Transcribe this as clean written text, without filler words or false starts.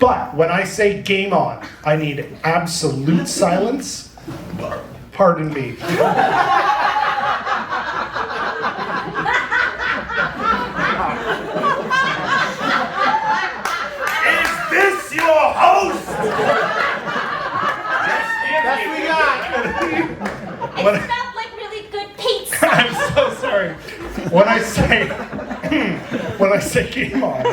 But when I say game on, I need absolute silence. Pardon me. Is this your host? That's what we got. It smelled like really good pizza. I'm so sorry. When I say game on,